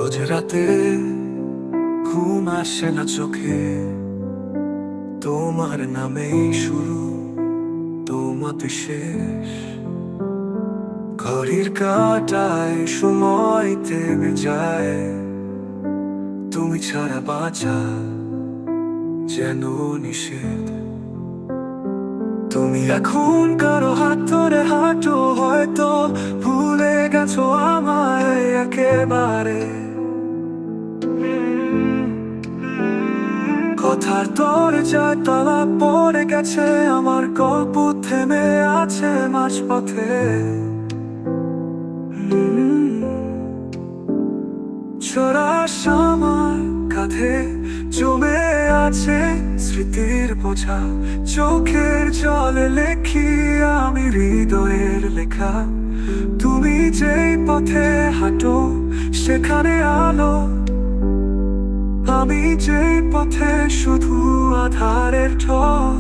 রোজ রাতে ঘুম আসে না চোখে, তোমার নামেই শুরু, তোমাতে শেষ। ঘড়ির কাঁটায় সময় থেমে যায়, তুমি ছাড়া বাঁচা যেন নিষেধ। তুমি এখন কারো হাত ধরে হাঁটো, হয়তো ভুলে গেছো আমায় একেবারে। কথার দরজায় তালা পড়ে গেছে, আমার গল্প থেমে আছে মাঝপথে। ছোড়াস আমার কাঁধে জমে আছে স্মৃতির বোঝা, চোখের জলে লেখি আমি হৃদয়ের লেখা। তুমি যেই পথে হাঁটো সেখানে আলো, আমি যেই পথে শুধু আধারের ঢল।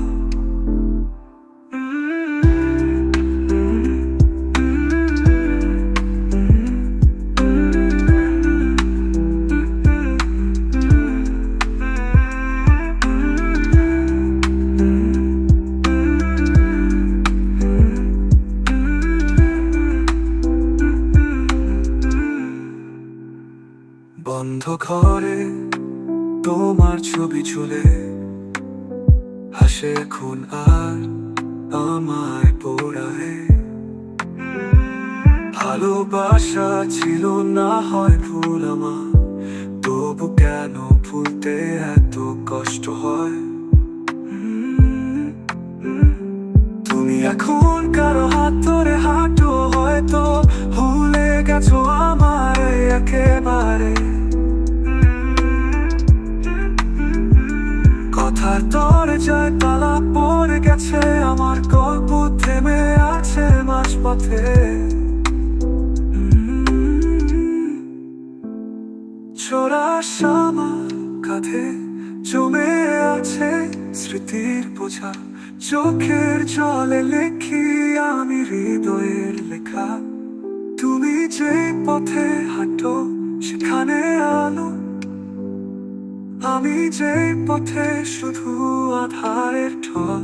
বন্ধ ঘরে তোমার ছবি ঝুলে হাসে এখন আর আমায় পোড়ায়। ভালোবাসা ছিল না হয় ভুল আমার, তবু কেন ভুলতে এত কষ্ট হয়। তুমি এখন কারো হাত ধরে হাঁটো, হয়তো ভুলে গেছো আমায় একেবারে। কথার দরজায় তালা পড়ে গেছে, আমার গল্প থেমে আছে মাঝপথে। ছোড়াস আমার কাঁধে জমে আছে স্মৃতির বোঝা, চোখের জলে লেখি আমি হৃদয়ের লেখা। তুমি যে পথে হাঁটো সেখানে আলো, আমি যে পথে শুধু আধারের ঢল।